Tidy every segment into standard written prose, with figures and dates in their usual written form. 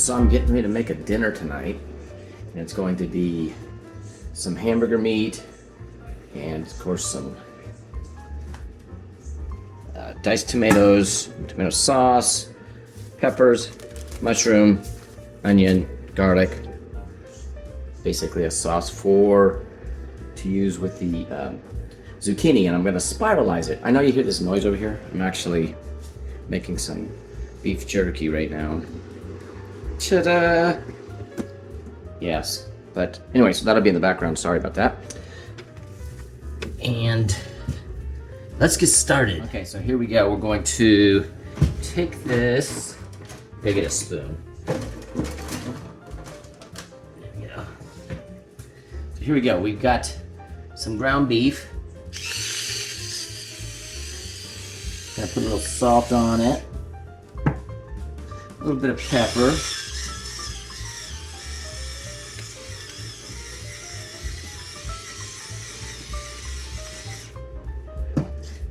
So I'm getting ready to make a dinner tonight, and it's going to be some hamburger meat and of course some diced tomatoes, tomato sauce, peppers, mushroom, onion, garlic. Basically a sauce to use with the zucchini, and I'm going to spiralize it. I know you hear this noise over here. I'm actually making some beef jerky right now. Ta-da! Yes, but anyway, so that'll be in the background. Sorry about that. And let's get started. Okay, so here we go. We're going to take this. Gotta get a spoon. There we go. So here we go. We've got some ground beef. Gonna put a little salt on it. A little bit of pepper.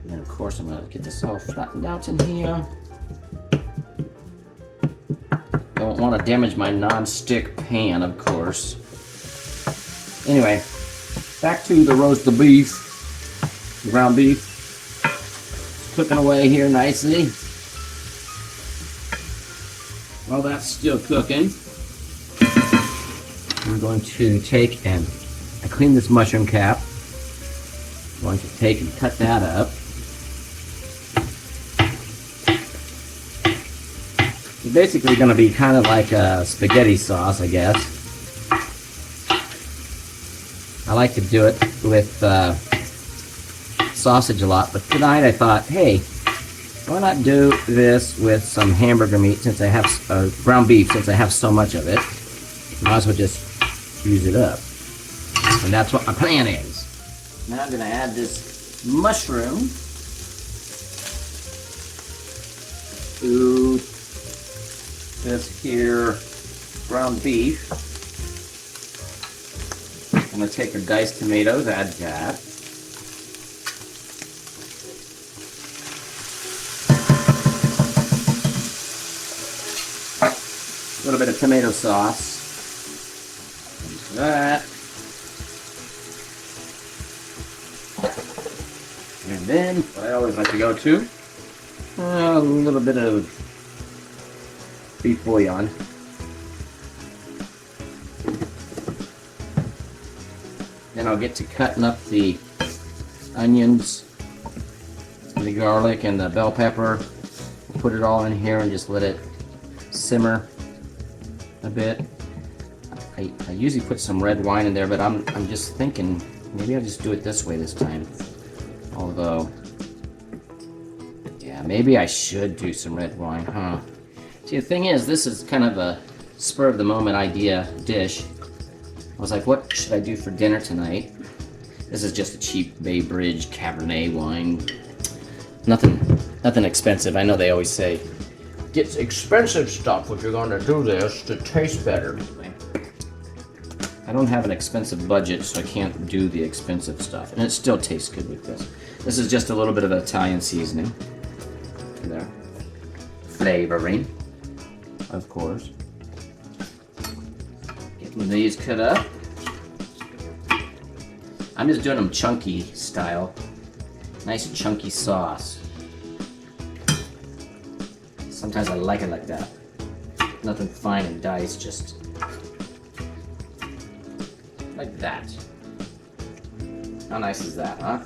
And then of course I'm gonna get this all flattened out in here. Don't want to damage my non-stick pan, of course. Anyway, back to the roast of beef, ground beef. Cooking away here nicely. While that's still cooking, I'm going to take and I clean this mushroom cap. I'm going to take and cut that up. It's basically going to be kind of like a spaghetti sauce, I guess. I like to do it with sausage a lot, but tonight I thought, hey, why not do this with some hamburger meat since I have ground beef, since I have so much of it. Might as well just use it up. And that's what my plan is. Now I'm going to add this mushroom to this here ground beef. I'm going to take our diced tomatoes, add that. A little bit of tomato sauce. Into that. And then, what I always like to go to, a little bit of beef bouillon. Then I'll get to cutting up the onions, the garlic, and the bell pepper. Put it all in here and just let it simmer a bit. I usually put some red wine in there, but I'm just thinking maybe I'll just do it this way this time. Although, yeah, maybe I should do some red wine, huh? See, the thing is, this is kind of a spur of the moment idea dish. I was like, what should I do for dinner tonight? This is just a cheap Bay Bridge Cabernet wine. Nothing expensive. I know they always say, get expensive stuff if you're going to do this to taste better. I don't have an expensive budget, so I can't do the expensive stuff. And it still tastes good with this. This is just a little bit of Italian seasoning. There. Flavoring, of course. Getting these cut up. I'm just doing them chunky style. Nice chunky sauce. Sometimes I like it like that. Nothing fine and diced, just like that. How nice is that, huh?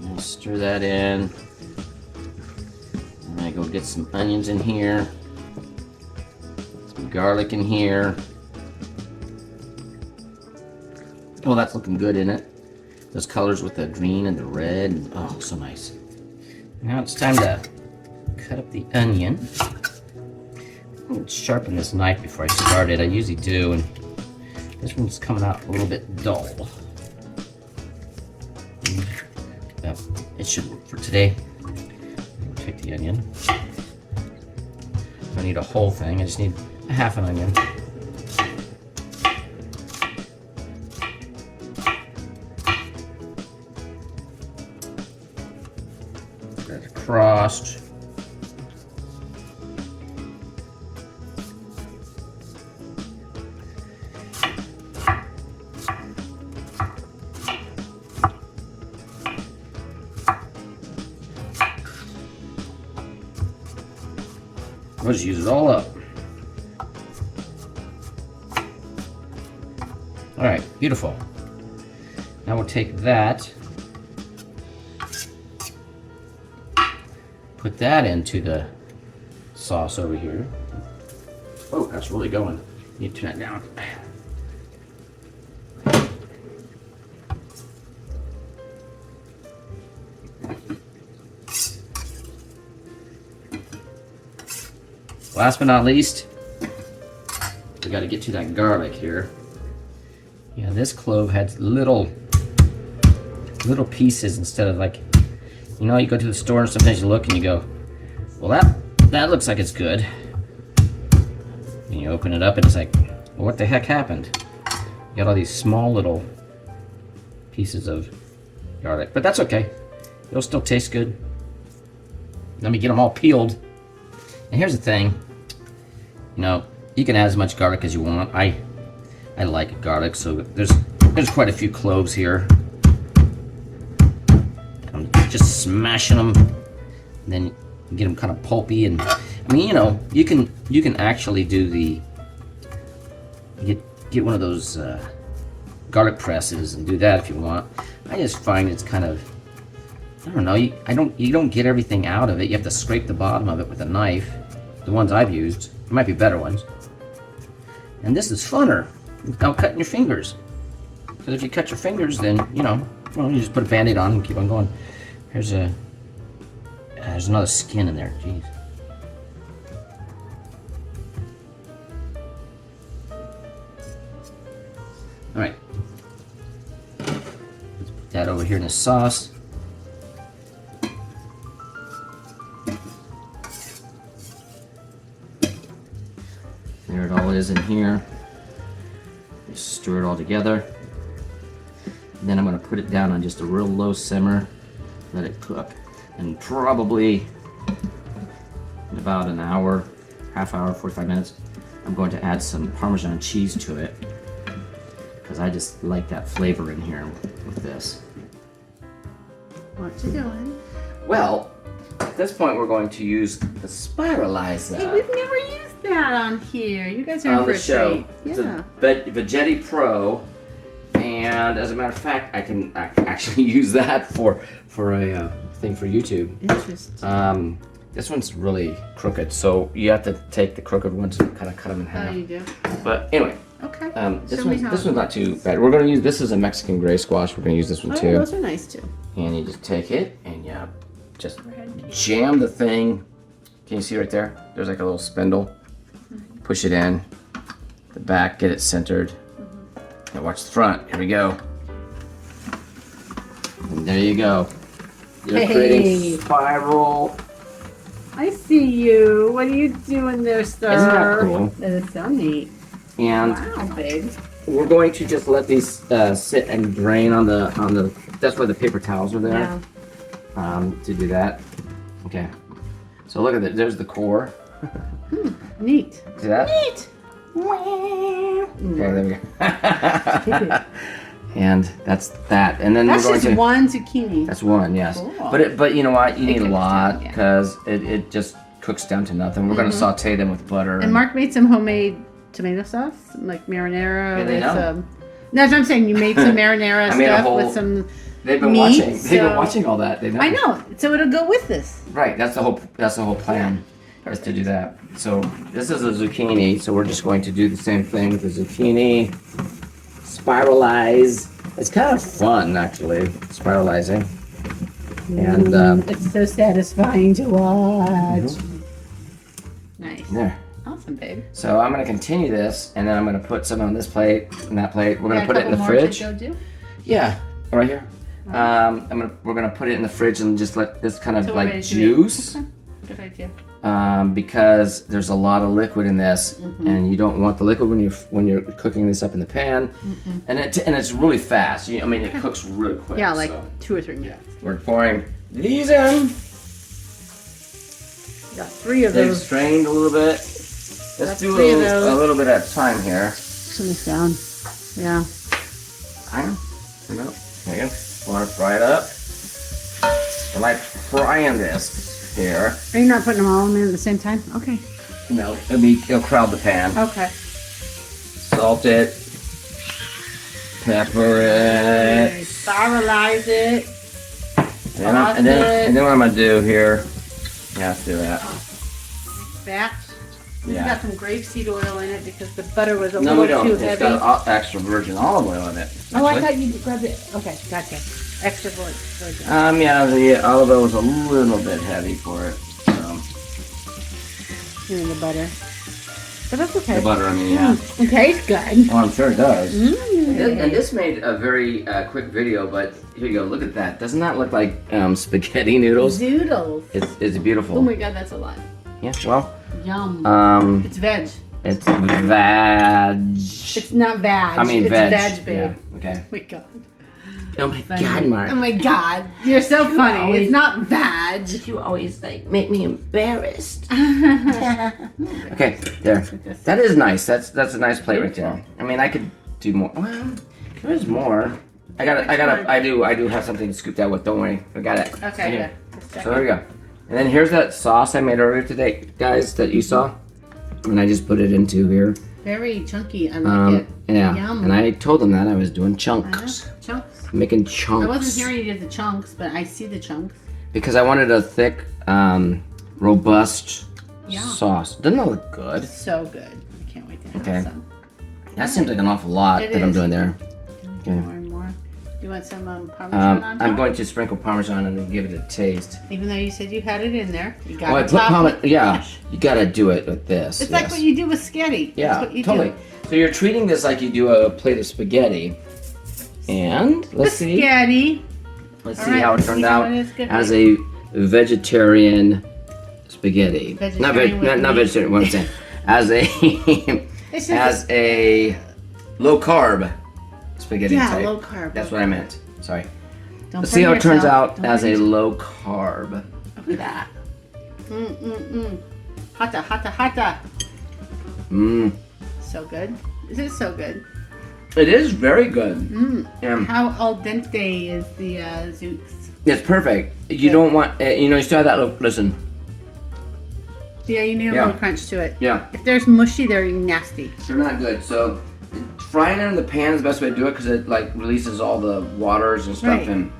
And stir that in. And I go get some onions in here. Some garlic in here. Oh, that's looking good in it. Those colors with the green and the red. Oh, so nice. Now it's time to cut up the onion. I'm going to sharpen this knife before I start it. I usually do, and this one's coming out a little bit dull. It should work for today. Take the onion. I need a whole thing. I just need a half an onion. That's crossed. I'll just use it all up. All right, beautiful. Now we'll take that, put that into the sauce over here. Oh, that's really going. You need to turn that down. Last but not least, we got to get to that garlic here. Yeah, this clove had little pieces instead of like, you know, you go to the store and sometimes you look and you go, well, that looks like it's good. And you open it up and it's like, well, what the heck happened? You got all these small little pieces of garlic, but that's okay. It'll still taste good. Let me get them all peeled. And here's the thing, you know, you can add as much garlic as you want. I like garlic, so there's quite a few cloves here. I'm just smashing them, and then you get them kind of pulpy. And I mean, you know, you can actually do the get one of those garlic presses and do that if you want. I just find it's kind of, I don't know. You don't get everything out of it. You have to scrape the bottom of it with a knife. The ones I've used, there might be better ones. And this is funner without cutting your fingers. Because if you cut your fingers, then you know, well, you just put a Band-Aid on and keep on going. There's another skin in there. Jeez. All right. Let's put that over here in the sauce. There it all is in here. Just stir it all together. And then I'm going to put it down on just a real low simmer, let it cook. And probably in about an hour, half hour, 45 minutes, I'm going to add some Parmesan cheese to it, because I just like that flavor in here with this. What you doing? Well, at this point we're going to use the spiralizer. Hey, we've never used that on here. You guys are in on for the a show. treat. It's Yeah. a Vegetti Pro, and as a matter of fact, I can actually use that for a thing for YouTube. Interesting. This one's really crooked, so you have to take the crooked ones and kind of cut them in half. Oh, you do? But anyway, Okay. this Show me how one's it not too bad. We're gonna use this as a Mexican gray squash. We're gonna use this one Oh, too. those are nice too. And you just take it and you just Go ahead and keep- jam the thing. Can you see right there? There's like a little spindle. Push it in. The back, get it centered. Now watch the front. Here we go. And there you go. You're creating spiral. I see you. What are you doing there, sir? Isn't that cool? That is so neat. And Wow, babe. we're going to just let these sit and drain on the. That's why the paper towels are there. Yeah. To do that. Okay. So look at that. There's the core. Neat. See that? Neat. Okay, there we go. And that's that. And then That's we're going just to. one zucchini. That's one, yes. Cool. But you know what? You need a cooks lot down, yeah. because it just cooks down to nothing. We're going to saute them with butter. And Mark made some homemade tomato sauce, like marinara Yeah, they with know. some. No, that's what I'm saying. You made some marinara I made a stuff whole- with some. They've been meat, watching. They've been so- watching all that. They know. I know. So it'll go with this. Right. That's the whole plan. Is to do that. So this is a zucchini. So we're just going to do the same thing with the zucchini. Spiralize. It's kind of fun, actually, spiralizing. And It's so satisfying to watch. Nice. there. Awesome, babe. So I'm going to continue this, and then I'm going to put some on this plate and that plate. We're going to Got put a it in the couple more to fridge. go do? Yeah, right here. We're gonna put it in the fridge and just let this kind of So we're like ready to juice, Okay. Good idea. because there's a lot of liquid in this, and you don't want the liquid when you're cooking this up in the pan, and it's really fast. I mean, it cooks really quick. Yeah, like so 2 or 3 minutes. we're pouring these in. Got 3 of They've those. strained a little bit. Let's That's do 3 of a those. little bit at a time here. Turn this down. Yeah. Iron. There you go. Want to fry it up? I like frying this here. Are you not putting them all in there at the same time? Okay. it'll crowd the pan. Okay. Salt it, pepper it, Spiralize it. and then what I'm gonna do here? Yeah, let's do that. Batch. We Yeah. got some grapeseed oil in it because the butter was a No, we little don't. too It's heavy. got extra virgin olive oil in it. Oh, I actually. thought you grabbed it. Okay, gotcha. Extra virgin. Yeah, the olive oil was a little bit heavy for it. So. And the butter. But that's okay. The butter, I mean, yeah. It tastes good. Oh, I'm sure it does. Mm. And this made a very quick video, but here you go. Look at that. Doesn't that look like spaghetti noodles? Zoodles. It's beautiful. Oh my god, that's a lot. Yeah. Well. Yum. It's veg. It's veg. It's not veg. I mean it's veg. veg, babe. Yeah. Okay. Oh my god. Oh my Funny. God, Mark. Oh my god. You're so funny. always- It's not veg. You always make me embarrassed. Okay, there. That is nice. That's a nice plate right there. I mean, I could do more. Well, there's more. I do have something scooped out with. Don't worry, I got it. Okay, Here. good. So there we go. And then here's that sauce I made earlier today, guys, that you saw. And I just put it into here. Very chunky. I like it. Yeah. Yum. And I told them that I was doing I know. chunks. Chunks. Making chunks. I wasn't hearing you did the chunks, but I see the chunks. Because I wanted a thick, robust Yeah. sauce. Doesn't that look good? So good. I can't wait to have Okay. some. That seems like an awful lot It that I'm is. doing there. Okay. More and more. You want some Parmesan on top? I'm going to sprinkle Parmesan and then give it a taste. Even though you said you had it in there, you got Oh, I to put top Parmesan. it. Yeah, you gotta do it with this. It's like yes. what you do with spaghetti. Yeah, That's what you totally. do. So you're treating this like you do a plate of spaghetti. And let's see. Spaghetti. Let's All see right, how it let's turned see how out it is. Good. as a vegetarian spaghetti. Vegetarian with Not meat. vegetarian. What I'm saying, as a It's just as a low carb spaghetti yeah, type. low carb. That's what I meant. Sorry. Don't Let's see how burn it turns yourself. out Don't as burn a yourself. low carb. Look at that. Hata, hata, hata. Mmm. So good. This is so good. It is very good. How al dente is the zooks? It's perfect. You don't want, you still have that little, listen. Yeah, you need a Yeah. little crunch to it. Yeah, If there's mushy, they're nasty. they're not good. So frying it in the pan is the best way to do it because it like releases all the waters and stuff Right. and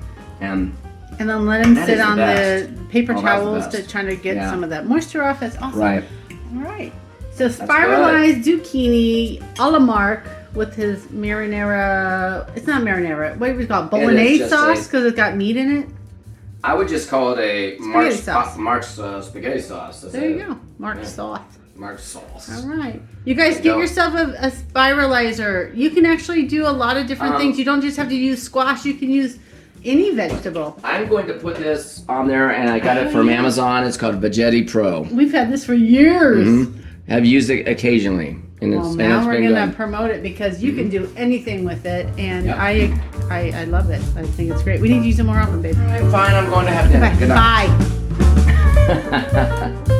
And then let them That sit is the on the best. paper Oh, that's the towels best. to try to get Yeah. some of that moisture off. That's awesome. right. All right. So spiralized zucchini a la Mark with his marinara. It's not marinara. What do we call it? Bolognese just sauce a- because it's got meat in it. I would just call it a sauce. Mark's spaghetti sauce. That's There it. you go. Mark sauce. Mark's sauce. All right. You guys There you get go. yourself a spiralizer. You can actually do a lot of different things. You don't just have to use squash. You can use any vegetable. I'm going to put this on there, and I got it from Amazon. It's called Veggetti Pro. We've had this for years. I've used it occasionally, and Well, it's now we're been gonna good. promote it because you can do anything with it, and Yep. I love it. I think it's great. We need to use it more often, babe. Fine, I'm going to have dinner. Bye. Good night. Bye.